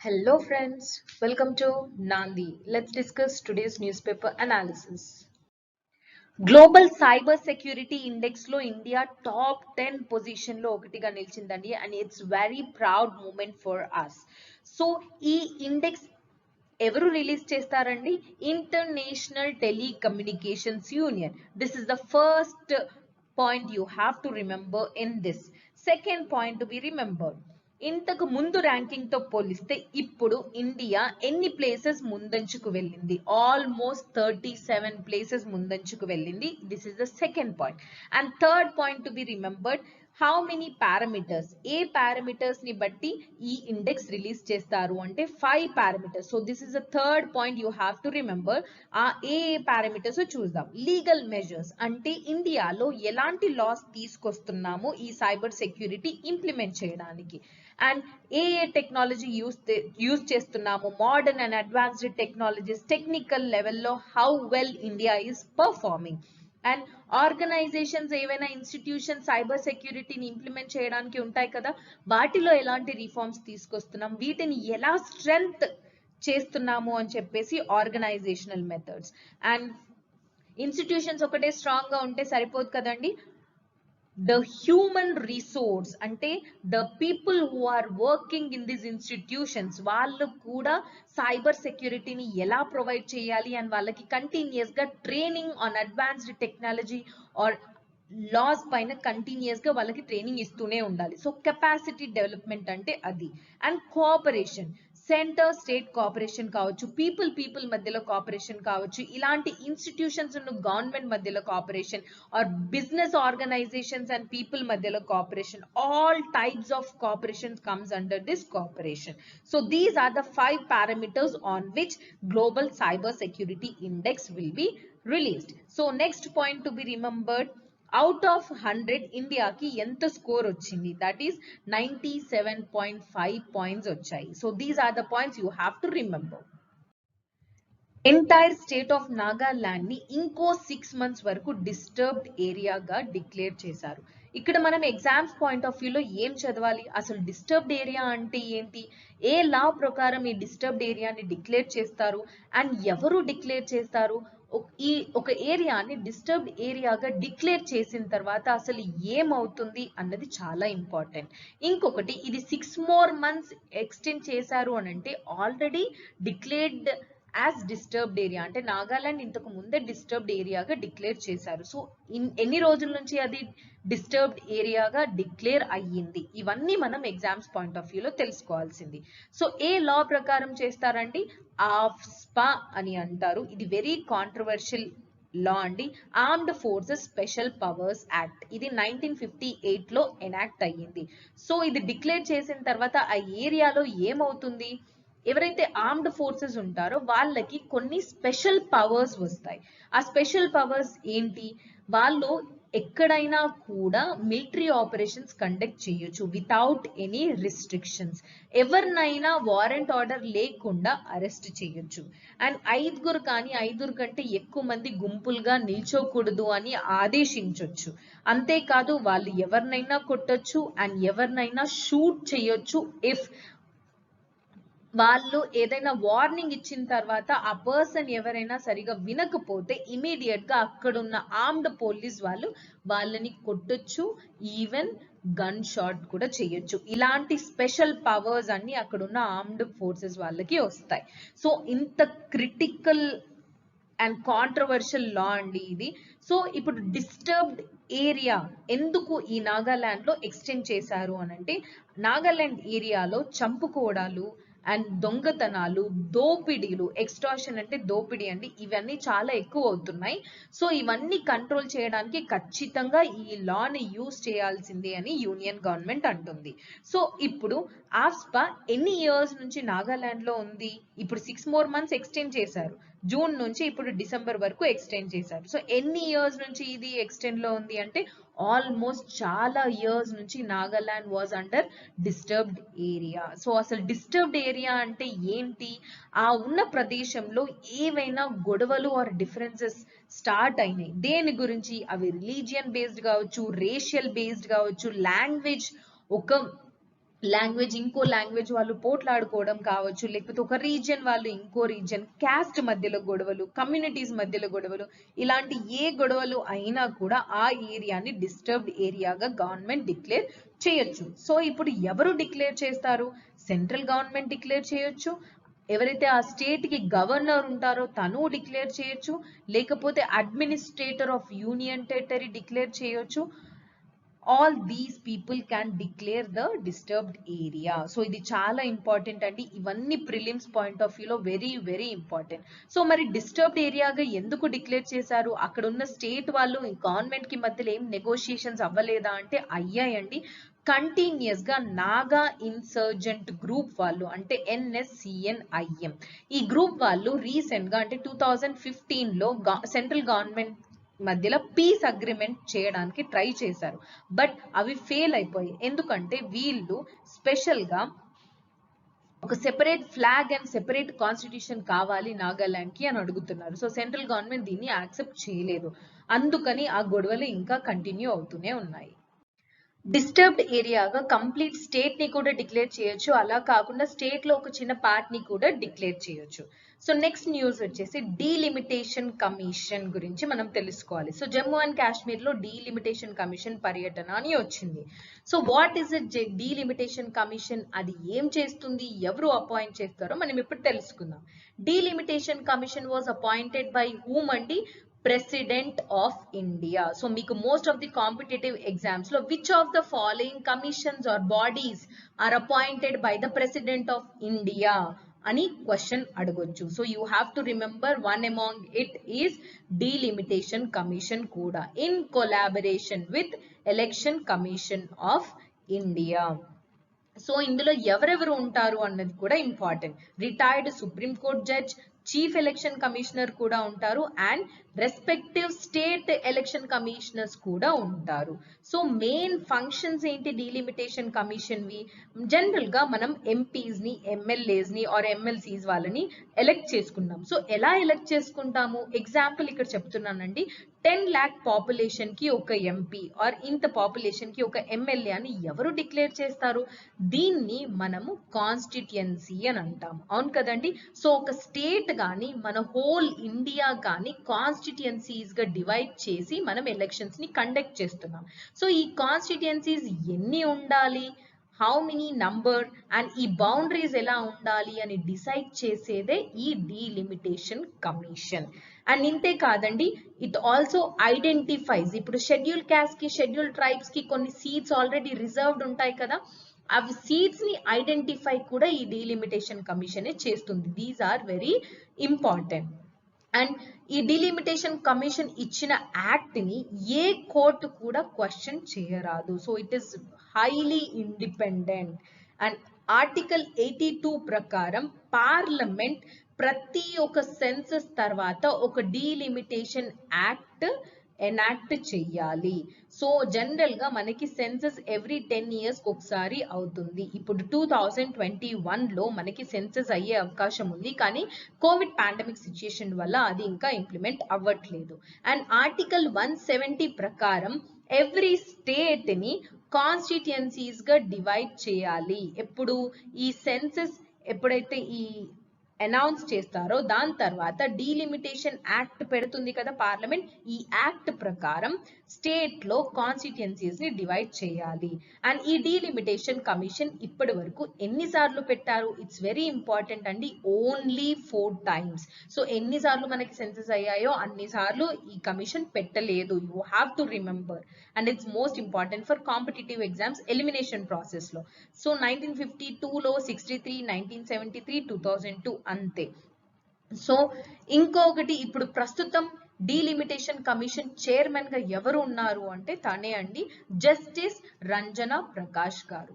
Hello friends, welcome to Nandi. Let's discuss today's newspaper analysis. Global Cyber Security Index లో India top 10 position లో ఒకటిగా నిలిచిందండి and it's very proud moment for us. So ఈ index ఎవరు release చేస్తారండి? International Telecommunications Union. This is the first point you have to remember in this. Second point to be remembered, ఇంతకు ముందు ranking తో పోలిస్తే ఇప్పుడు ఇండియా ఎన్ని places ముందంచుకు వెళ్ళింది? ఆల్మోస్ట్ 37 ప్లేసెస్ ముందంచుకు వెళ్ళింది. This is the second point. And third point to be remembered, how many parameters, A parameters ని బట్టి ఈ ఇండెక్స్ రిలీజ్ చేస్తారు అంటే 5 parameters. So this is the third point you have to remember. ఆ ఏ parameters చూద్దాం. Legal measures అంటే ఇండియాలో ఎలాంటి లాస్ తీసుకొస్తున్నాము ఈ సైబర్ సెక్యూరిటీ ఇంప్లిమెంట్ చేయడానికి, అండ్ ఏ టెక్నాలజీ యూజ్ చేస్తున్నాము, modern and advanced technologies, technical లెవెల్లో how well India is performing, and organisations ఏవైనా ఇన్స్టిట్యూషన్ సైబర్ సెక్యూరిటీని ఇంప్లిమెంట్ చేయడానికి ఉంటాయి కదా, వాటిలో ఎలాంటి రిఫార్మ్స్ తీసుకొస్తున్నాం, వీటిని ఎలా స్ట్రెంగ్త్ చేస్తున్నాము అని చెప్పేసి ఆర్గనైజేషనల్ మెథడ్స్. అండ్ ఇన్స్టిట్యూషన్స్ ఒకటే స్ట్రాంగ్ గా ఉంటే సరిపోదు కదండి, the human resource అంటే the people who are working in these institutions వాళ్ళు కూడా సైబర్ సెక్యూరిటీని ఎలా ప్రొవైడ్ చేయాలి అండ్ వాళ్ళకి కంటిన్యూస్ గా training on advanced technology or laws పైన కంటిన్యూస్ గా వాళ్ళకి ట్రైనింగ్ ఇస్తూనే ఉండాలి. సో కెపాసిటీ డెవలప్మెంట్ అంటే అది. And cooperation, centre state cooperation కావచ్చు, పీపుల్ మధ్యలో కోఆపరేషన్ కావచ్చు, ఇలాంటి ఇన్స్టిట్యూషన్స్ గవర్నమెంట్ మధ్యలో cooperation or business organisations and people మధ్యలో cooperation, all types of cooperation comes under this cooperation. So these are the 5 parameters on which global cyber security index will be released. So next point to be remembered, out of 100 ఇండియాకి ఎంత score వచ్చింది? That is 97.5 points వచ్చాయి. So these are the points you have to remember. Entire state of Nagaland ని ఇంకో 6 months వరకు disturbed ఏరియాగా declare చేశారు. ఇక్కడ మనం ఎగ్జామ్స్ పాయింట్ ఆఫ్ వ్యూలో ఏం చదవాలి? అసలు డిస్టర్బ్డ్ ఏరియా అంటే ఏంటి, ఏ లా ప్రకారం ఈ డిస్టర్బ్డ్ ఏరియాని డిక్లేర్ చేస్తారు, అండ్ ఎవరు డిక్లేర్ చేస్తారు, ఈ ఒక ఏరియాని డిస్టర్బ్డ్ ఏరియాగా డిక్లేర్ చేసిన తర్వాత అసలు ఏమవుతుంది అన్నది చాలా ఇంపార్టెంట్. ఇంకొకటి, ఇది 6 more months ఎక్స్టెండ్ చేశారు అని అంటే already declared as disturbed area అంటే నాగాలాండ్ ఇంతకు ముందే డిస్టర్బ్డ్ ఏరియాగా డిక్లేర్ చేశారు. సో ఎన్ని రోజుల నుంచి అది డిస్టర్బ్డ్ ఏరియాగా డిక్లేర్ అయ్యింది, ఇవన్నీ మనం ఎగ్జామ్స్ పాయింట్ ఆఫ్ వ్యూలో తెలుసుకోవాల్సింది. సో ఏ లా ప్రకారం చేస్తారండి? ఆఫ్స్పా అని అంటారు. ఇది వెరీ కాంట్రవర్షియల్ లా అండి. Armed forces special powers act, ఇది 1958 లో ఎనాక్ట్ అయ్యింది. సో ఇది డిక్లేర్ చేసిన తర్వాత ఆ ఏరియాలో ఏమవుతుంది, ఎవరైతే ఆర్మ్డ్ ఫోర్సెస్ ఉంటారో వాళ్ళకి కొన్ని స్పెషల్ పవర్స్ వస్తాయి. ఆ స్పెషల్ పవర్స్ ఏంటి? వాళ్ళు ఎక్కడైనా కూడా మిలిటరీ ఆపరేషన్స్ కండక్ట్ చేయొచ్చు వితౌట్ ఎనీ రిస్ట్రిక్షన్స్, ఎవరినైనా వారెంట్ ఆర్డర్ లేకుండా అరెస్ట్ చేయొచ్చు, అండ్ 5 కానీ 5 కంటే ఎక్కువ మంది గుంపులుగా నిల్చోకూడదు అని ఆదేశించొచ్చు. అంతేకాదు వాళ్ళు ఎవరినైనా కొట్టొచ్చు అండ్ ఎవరినైనా షూట్ చేయొచ్చు ఇఫ్ వాళ్ళు ఏదైనా వార్నింగ్ ఇచ్చిన తర్వాత ఆ పర్సన్ ఎవరైనా సరిగా వినకపోతే ఇమీడియట్ గా అక్కడున్న ఆర్మ్డ్ పోలీస్ వాళ్ళు వాళ్ళని కొట్టొచ్చు, ఈవెన్ గన్ షాట్ కూడా చేయొచ్చు. ఇలాంటి స్పెషల్ పవర్స్ అన్ని అక్కడున్న ఆర్మ్డ్ ఫోర్సెస్ వాళ్ళకి వస్తాయి. సో ఇంత క్రిటికల్ అండ్ కాంట్రవర్షియల్ లా అండి ఇది. సో ఇప్పుడు డిస్టర్బ్డ్ ఏరియా ఎందుకు ఈ నాగాలాండ్ లో ఎక్స్టెండ్ చేశారు అని అంటే, నాగాలాండ్ ఏరియాలో చంపుకోవడాలు అండ్ దొంగతనాలు, దోపిడీలు, ఎక్స్టార్షన్ అంటే దోపిడీ అండి, ఇవన్నీ చాలా ఎక్కువ అవుతున్నాయి. సో ఇవన్నీ కంట్రోల్ చేయడానికి ఖచ్చితంగా ఈ లాని యూజ్ చేయాల్సిందే అని యూనియన్ గవర్నమెంట్ అంటుంది. సో ఇప్పుడు ఆఫ్స్పా ఎన్ని ఇయర్స్ నుంచి నాగాలాండ్ లో ఉంది? ఇప్పుడు 6 more months ఎక్స్టెండ్ చేశారు. జూన్ నుంచి ఇప్పుడు డిసెంబర్ వరకు ఎక్స్టెండ్ చేశారు. సో ఎన్ని ఇయర్స్ నుంచి ఇది ఎక్స్టెండ్ లో ఉంది అంటే ఆల్మోస్ట్ చాలా ఇయర్స్ నుంచి Nagaland was under disturbed area. So అసలు డిస్టర్బ్డ్ ఏరియా అంటే ఏంటి? ఆ ఉన్న ప్రదేశంలో ఏవైనా గొడవలు ఆర్ డిఫరెన్సెస్ స్టార్ట్ అయినాయి, దేని గురించి? అవి రిలీజియన్ బేస్డ్ కావచ్చు, రేషియల్ బేస్డ్ కావచ్చు, లాంగ్వేజ్, ఒక లాంగ్వేజ్ ఇంకో లాంగ్వేజ్ వాళ్ళు పోట్లాడుకోవడం కావచ్చు, లేకపోతే ఒక రీజియన్ వాళ్ళు ఇంకో రీజియన్, క్యాస్ట్ మధ్యలో గొడవలు, కమ్యూనిటీస్ మధ్యలో గొడవలు, ఇలాంటి ఏ గొడవలు అయినా కూడా ఆ ఏరియాని డిస్టర్బ్డ్ ఏరియాగా గవర్నమెంట్ డిక్లేర్ చేయొచ్చు. సో ఇప్పుడు ఎవరు డిక్లేర్ చేస్తారు? సెంట్రల్ గవర్నమెంట్ డిక్లేర్ చేయొచ్చు, ఎవరైతే ఆ స్టేట్ కి గవర్నర్ ఉంటారో తను డిక్లేర్ చేయొచ్చు, లేకపోతే administrator of union territory declare చేయొచ్చు. all these people can declare the disturbed area. So ఇది చాలా ఇంపార్టెంట్ అండి, ఇవన్నీ ప్రిలిమ్స్ పాయింట్ ఆఫ్ వ్యూలో వెరీ ఇంపార్టెంట్. సో మరి డిస్టర్బ్డ్ ఏరియాగా ఎందుకు డిక్లేర్ చేశారు? అక్కడ ఉన్న స్టేట్ వాళ్ళు గవర్నమెంట్ కి మధ్యలో ఏం నెగోషియేషన్స్ అవ్వలేదా అంటే అయ్యాయండి. కంటిన్యూస్ గా నాగా ఇన్సర్జెంట్ గ్రూప్ వాళ్ళు అంటే NSCN-IM ఈ గ్రూప్ వాళ్ళు రీసెంట్ గా అంటే 2015 లో సెంట్రల్ గవర్నమెంట్ మధ్యలో పీస్ అగ్రిమెంట్ చేయడానికి ట్రై చేశారు, బట్ అవి ఫెయిల్ అయిపోయాయి. ఎందుకంటే వీళ్ళు స్పెషల్ గా ఒక separate flag and separate constitution కావాలి నాగాలాండ్ కి అని అడుగుతున్నారు. సో సెంట్రల్ గవర్నమెంట్ దీన్ని యాక్సెప్ట్ చేయలేదు, అందుకని ఆ గొడవలు ఇంకా కంటిన్యూ అవుతూనే ఉన్నాయి. డిస్టర్బ్డ్ ఏరియాగా కంప్లీట్ స్టేట్ ని కూడా డిక్లేర్ చేయొచ్చు, అలా కాకుండా స్టేట్ లో ఒక చిన్న పార్ట్ ని కూడా డిక్లేర్ చేయొచ్చు. సో నెక్స్ట్ న్యూస్ వచ్చేసి డీలిమిటేషన్ కమిషన్ గురించి మనం తెలుసుకోవాలి. సో జమ్మూ అండ్ కాశ్మీర్ లో డీలిమిటేషన్ కమిషన్ పర్యటన అని వచ్చింది. So what is it delimitation commission? అది ఏం చేస్తుంది, ఎవరు అపాయింట్ చేస్తారో మనం ఇప్పుడు తెలుసుకుందాం. Delimitation commission was appointed by whom అండి? President of India. So మీకు most of the competitive exams లో which of the following commissions or bodies are appointed by the President of India అని క్వశ్చన్ అడగొచ్చు. So you have to remember one among it is delimitation commission కూడా in collaboration with Election Commission of India. సో ఇందులో ఎవరెవరు ఉంటారు అన్నది కూడా important. Retired Supreme Court judge, chief election commissioner కూడా ఉంటారు and respective state election commissioners కూడా ఉంటారు. సో మెయిన్ ఫంక్షన్స్ ఏంటి డీలిమిటేషన్ కమిషన్ వి? జనరల్ గా మనం ఎంపీస్ ని, ఎమ్మెల్యేస్ ని ఆర్ ఎమ్మెల్సీస్ వాళ్ళని ఎలక్ట్ చేసుకున్నాం. సో ఎలా ఎలక్ట్ చేసుకుంటాము? ఎగ్జాంపుల్ ఇక్కడ చెప్తున్నానండి, 10 lakh పాపులేషన్ కి ఒక ఎంపీ ఆర్ ఇంత పాపులేషన్ కి ఒక ఎమ్మెల్యే అని ఎవరు డిక్లేర్ చేస్తారు? దీన్ని మనము కాన్స్టిట్యుయెన్సీ అని అంటాము, అవును కదండి. సో ఒక స్టేట్ గాని మన హోల్ ఇండియా గాని కాన్స్టిట్యుయెన్సీస్ గా డివైడ్ చేసి మనం ఎలక్షన్స్ ని కండక్ట్ చేస్తున్నాం. సో ఈ కాన్స్టిట్యుయెన్సీస్ ఎన్ని ఉండాలి, హౌ మెనీ నంబర్ అండ్ ఈ బౌండరీస్ ఎలా ఉండాలి అని డిసైడ్ చేసేదే ఈ డీలిమిటేషన్ కమిషన్. అండ్ ఇంతే కాదండి, ఇట్ ఆల్సో ఐడెంటిఫైస్, ఇప్పుడు షెడ్యూల్ క్యాస్ట్ కి, షెడ్యూల్ ట్రైబ్స్ కి కొన్ని సీట్స్ ఆల్రెడీ రిజర్వ్డ్ ఉంటాయి కదా, అవి సీట్స్ ని ఐడెంటిఫై కూడా ఈ డీలిమిటేషన్ కమిషన్ చేస్తుంది. These are very important. And ఈ డీలిమిటేషన్ కమిషన్ ఇచ్చిన యాక్ట్ ని ఏ కోర్టు కూడా క్వశ్చన్ చేయరాదు. So it is highly independent. And article 82 ప్రకారం పార్లమెంట్ ప్రతి ఒక్క సెన్సస్ తర్వాత ఒక డీలిమిటేషన్ యాక్ట్ ఎనాక్ట్ చెయ్యాలి. సో జనరల్ గా మనకి సెన్సస్ ఎవ్రీ 10 years ఒకసారి అవుతుంది. ఇప్పుడు 2021 లో మనకి సెన్సస్ అయ్యే అవకాశం ఉంది, కానీ కోవిడ్ పాండమిక్ సిచ్యుయేషన్ వల్ల అది ఇంకా ఇంప్లిమెంట్ అవ్వట్లేదు. అండ్ ఆర్టికల్ 170 ప్రకారం ఎవ్రీ స్టేట్ ని కాన్స్టిట్యుయెన్సీస్ గా డివైడ్ చేయాలి. ఎప్పుడు ఈ సెన్సస్ ఎప్పుడైతే ఈ అనౌన్స్ చేస్తారో దాని తర్వాత డీలిమిటేషన్ యాక్ట్ పెడుతుంది కదా పార్లమెంట్, ఈ యాక్ట్ ప్రకారం స్టేట్ లో కాన్స్టిట్యుయెన్సీస్ ని డివైడ్ చేయాలి. అండ్ ఈ డీలిమిటేషన్ కమిషన్ ఇప్పటి వరకు ఎన్నిసార్లు పెట్టారు? ఇట్స్ వెరీ ఇంపార్టెంట్ అండి, ఓన్లీ 4 times. సో ఎన్నిసార్లు మనకి సెన్సస్ అయ్యాయో అన్నిసార్లు ఈ కమిషన్ పెట్టలేదు, you have to remember. And it's most important for competitive exams elimination process లో. సో 1952 లో 63, 1973, 2002 అంతే. సో ఇంకొకటి, ఇప్పుడు ప్రస్తుతం డీలిమిటేషన్ కమిషన్ చైర్మన్ గా ఎవరు ఉన్నారు అంటే తనే అండి, జస్టిస్ రంజనా ప్రకాష్ గారు.